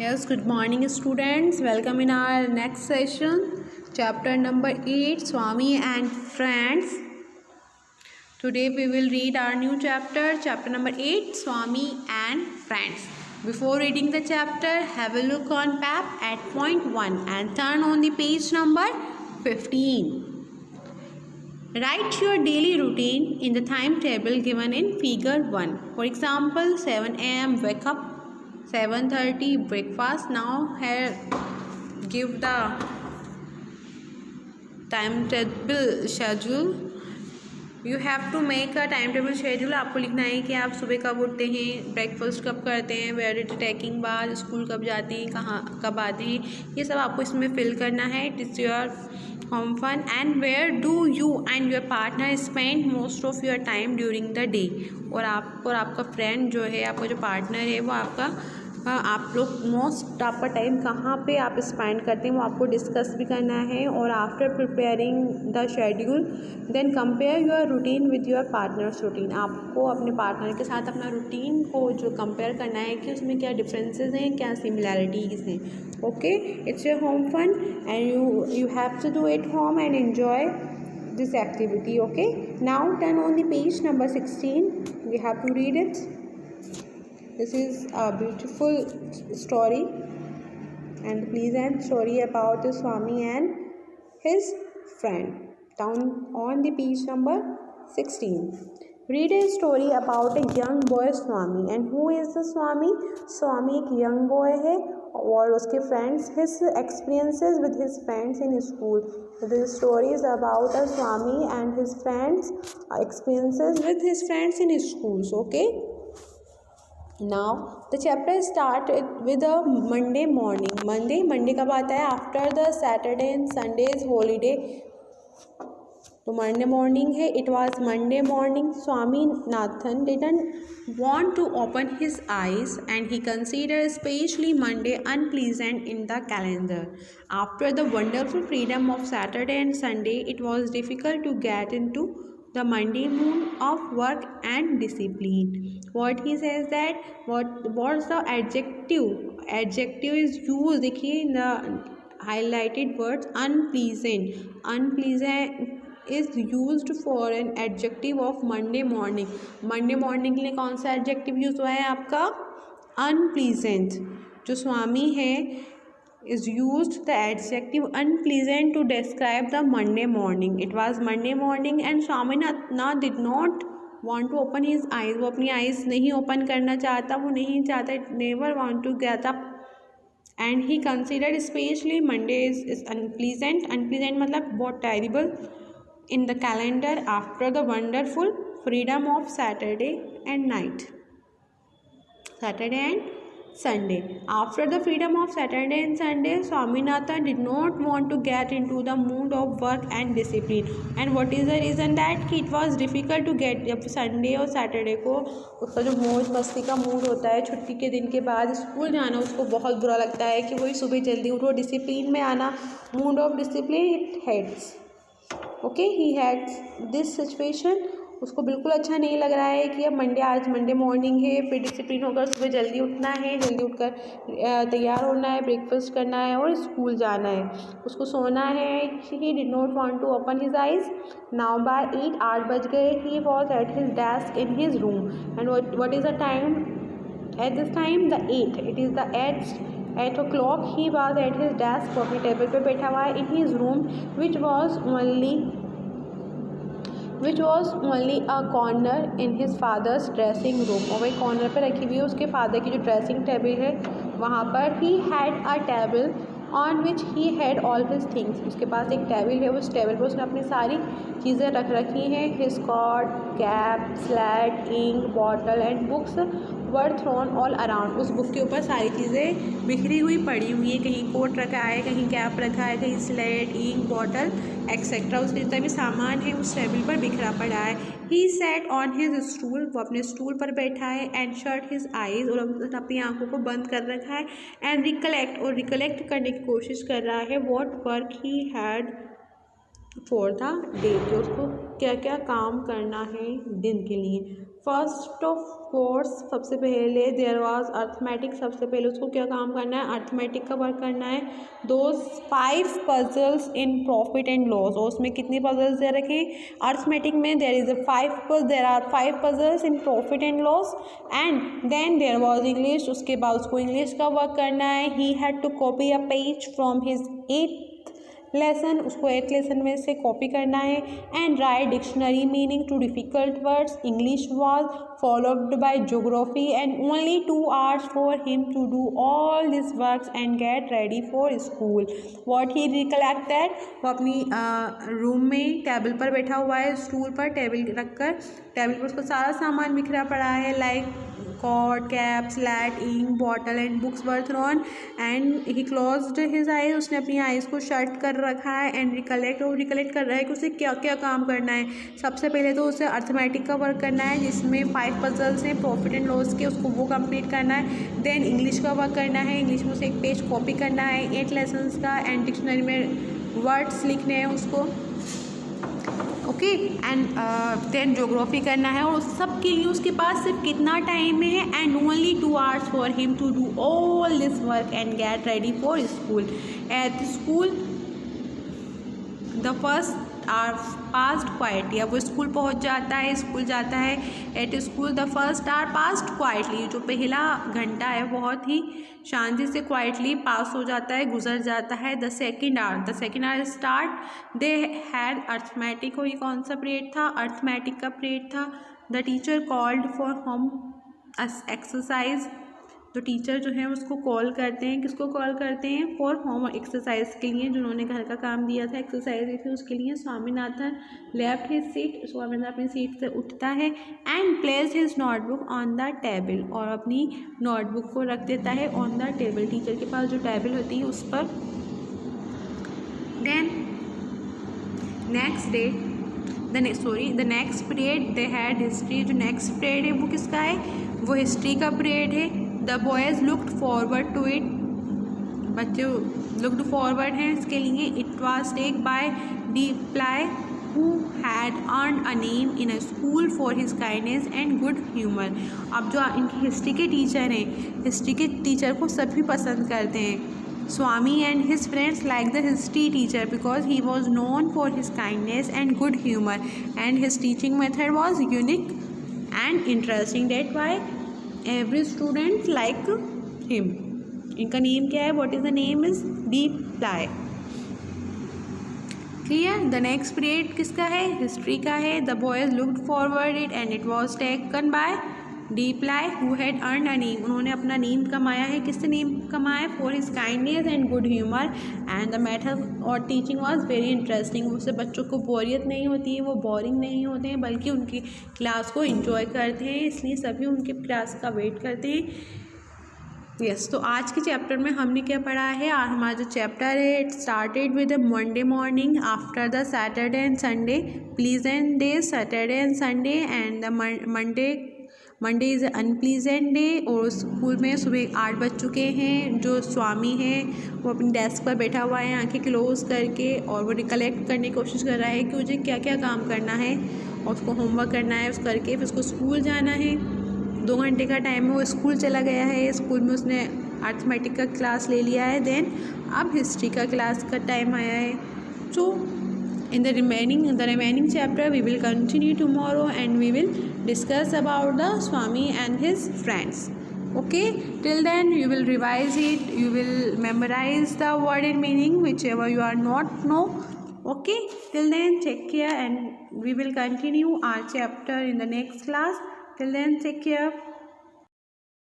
Yes, good morning students. Welcome in our next session. Chapter number 8, Swami and Friends. Today we will read our new chapter number 8, Swami and Friends. Before reading the chapter, have a look on map at point 1 and turn on the page number 15. Write your daily routine in the timetable given in figure 1. For example, 7 a.m. wake up, 7:30 breakfast. Now here give the timetable schedule. You have to make a timetable schedule. आपको लिखना है कि आप सुबह कब उठते हैं, breakfast कब करते हैं, वेयर इट टेकिंग बाद, स्कूल कब जाते हैं, कहाँ कब आते हैं, ये सब आपको इसमें फिल करना है. It is your home fun. And where do you and your partner spend most of your time during the day. और आप और आपका फ्रेंड जो है, आपका जो पार्टनर है, वो आप लोग मोस्ट आपका टाइम कहाँ पे आप स्पेंड करते हैं वो आपको डिस्कस भी करना है. और after preparing the schedule then compare your routine with your partner's routine. आपको अपने पार्टनर के साथ अपना रूटीन को जो कंपेयर करना है कि उसमें क्या डिफरेंसेस हैं, क्या सिमिलैरिटीज़ हैं. Okay, it's your home fun and you have to do it home and enjoy this activity. Okay, now turn on the page number 16. We have to read it. This is a beautiful story and pleasant story about the Swami and his friend. Down on the page number 16. Read a story about a young boy Swami. And who is the Swami? Swami एक young boy है और उसके friends, his experiences with his friends in school. The story is about a Swami and his friends experiences with his friends in schools. Okay. Now the chapter start with a Monday morning. Monday कब आता है? After the Saturday and Sunday's holiday. तो Monday morning है. It was Monday morning. Swaminathan didn't want to open his eyes and he considered especially Monday unpleasant in the calendar. After the wonderful freedom of Saturday and Sunday, it was difficult to get into the Monday mood of work and discipline. What he says that what's the adjective? Adjective is used. देखिए in the highlighted words unpleasant. Unpleasant is used for an adjective of Monday morning. Monday morning के लिए कौन सा adjective use हुआ है आपका? Unpleasant. जो स्वामी है is used the adjective unpleasant to describe the Monday morning. It was Monday morning and Swaminathan did not want to open his eyes. वो अपनी eyes नहीं open करना चाहता, वो नहीं चाहता, never want to get up. And he considered especially Monday is unpleasant. Unpleasant मतलब बहुत terrible in the calendar after the wonderful freedom of Saturday and Sunday. After the freedom of Saturday and Sunday, Swaminathan did not want to get into the mood of work and discipline. And what is the reason that it was difficult to get? जब Sunday और Saturday को उसका जो मौज मस्ती का mood होता है, छुट्टी के दिन के बाद स्कूल जाना उसको बहुत बुरा लगता है कि वही सुबह जल्दी उठो, डिसिप्लिन में आना, mood off discipline it heads. Okay, he had this situation. उसको बिल्कुल अच्छा नहीं लग रहा है कि अब आज मंडे मॉर्निंग है, फिर डिसिप्लिन होकर सुबह जल्दी उठना है, जल्दी उठकर तैयार होना है, ब्रेकफास्ट करना है और स्कूल जाना है, उसको सोना है. He did not want to open his eyes. Now by 8 बज गए. He was at his desk in his room. And what is the time at this time? The 8. It is the 8 o'clock. He was at his desk. वो अपने table पे बैठा हुआ है. in his room which was only a corner in his father's dressing room. और वही corner पे रखी हुई है उसके फादर की जो ड्रेसिंग टेबल है वहाँ पर. he had a table on which he had all his things. उसके पास एक टेबल है, उस टेबल पर उसने अपनी सारी चीज़ें रख रखी हैं. his coat, cap, slate, ink, bottle and books were thrown all around. उस बुक के ऊपर सारी चीज़ें बिखरी हुई पड़ी हुई है. कहीं कोट रखा है, कहीं कैप रखा है, कहीं स्लेट, इंक, बॉटल एक्सेट्रा. उसके जितना भी सामान है उस टेबल पर बिखरा पड़ा है. He sat on his stool. वो अपने स्टूल पर बैठा है. And shut his eyes. और अपनी आंखों को बंद कर रखा है. एंड रिकलेक्ट करने की कोशिश कर रहा है what work he had for the day. कि उसको क्या क्या काम करना है दिन के लिए. फर्स्ट ऑफ कोर्स सबसे पहले देयर वाज अर्थमेटिक, सबसे पहले उसको क्या काम करना है, अर्थमेटिक का वर्क करना है। Those 5 puzzles in profit and loss, और उसमें कितने पजल्स दे रखे, अर्थमेटिक में there are 5 puzzles in profit and loss. And then there was English, उसके बाद उसको इंग्लिश का वर्क करना है। He had to copy a page from his 8th lesson, उसको 8th लेसन में से कॉपी करना है। And write dictionary meaning to difficult words, English was followed by geography and only 2 hours for him to do all this works and get ready for school. What he recollect that, वो अपनी room में table पर बैठा हुआ है, stool पर table रखकर, table पर उसका सारा सामान बिखरा पड़ा है, like cord, cap, slate, ink bottle and books were thrown and he closed his eyes, उसने अपनी आईज को शट कर रखा है। एंड रिकलेक्ट कर रहा है कि उसे क्या क्या काम करना है। सबसे पहले तो उसे अर्थमेटिक का वर्क करना है जिसमें 5 पजल्स हैं प्रॉफिट एंड लॉस के, उसको वो कंप्लीट करना है। देन इंग्लिश का वर्क करना है, इंग्लिश में उसे एक पेज कॉपी करना है 8 लेसन्स का, एंड डिक्शनरी में वर्ड्स लिखने हैं उसको, ओके। एंड देन ज्योग्राफी करना है, और उस सब के लिए उसके पास सिर्फ कितना टाइम है, and only 2 hours for him to do all this work and get ready for school. At school the first hour passed quietly, अब वो स्कूल पहुंच जाता है, स्कूल जाता है। At school the first hour passed quietly, जो पहला घंटा है बहुत ही शांति से क्वाइटली पास हो जाता है, गुजर जाता है। The second hour started, they had arithmetic, और ये कौन सा पीरियड था, अर्थमेटिक का पीरियड था। The teacher called for home exercise, तो टीचर जो है उसको कॉल करते हैं, किसको कॉल करते हैं, फॉर होम एक्सरसाइज के लिए, जो उन्होंने घर का काम दिया था, एक्सरसाइज दी थी उसके लिए। Swaminathan left his seat, Swaminathan अपनी सीट से उठता है। And place his notebook on the table, और अपनी नोटबुक को रख देता है ऑन द टेबल, टीचर के पास जो टेबल होती है उस पर। Then next day the next period they had history, जो नेक्स्ट पीरियड है वो किसका है, वो हिस्ट्री का पीरियड है। The boys looked forward to it, बच्चे लुक्ड फॉरवर्ड हैं इसके लिए। It was take by D ply who had earn a name in a school for his kindness and good humour. अब जो इनकी हिस्ट्री के टीचर हैं, हिस्ट्री के टीचर को सभी पसंद करते हैं। Swami and his friends liked the history teacher because he was known for his kindness and good humor, and his teaching method was unique and interesting. That's why every student like him. इनका name क्या है, what is the name is D. Ply. Clear. The next period किसका है, history का है। The boys looked forward it and it was taken by D ply who had earn a name, उन्होंने अपना name कमाया है, किससे नेम कमाया, for his kindness and good humour. And the method और टीचिंग वाज वेरी इंटरेस्टिंग, उससे बच्चों को बोरियत नहीं होती है, वो बोरिंग नहीं होते हैं, बल्कि उनकी क्लास को इंजॉय करते हैं, इसलिए सभी उनके क्लास का वेट करते हैं। यस, तो आज के चैप्टर में हमने क्या पढ़ा है, और हमारा जो चैप्टर है it started with Monday morning after the Saturday and Sunday, pleasant day Saturday and Sunday, and the Monday is unpleasant day. और स्कूल में सुबह 8 बज चुके हैं। जो स्वामी है वो अपनी डेस्क पर बैठा हुआ है आंखें क्लोज करके, और वो रिकलेक्ट करने की कोशिश कर रहा है कि मुझे क्या क्या काम करना है, और उसको होमवर्क करना है, उस करके फिर उसको स्कूल जाना है। 2 घंटे का टाइम है, वो स्कूल चला गया है, स्कूल में उसने अर्थमेटिक का क्लास ले लिया है। देन अब हिस्ट्री का क्लास का टाइम आया है। सो in the remaining chapter we will continue tomorrow, and we will discuss about the Swami and his friends. Okay, till then you will revise it, you will memorize the word and meaning whichever you are not know. Okay, till then take care, and we will continue our chapter in the next class. Till then take care.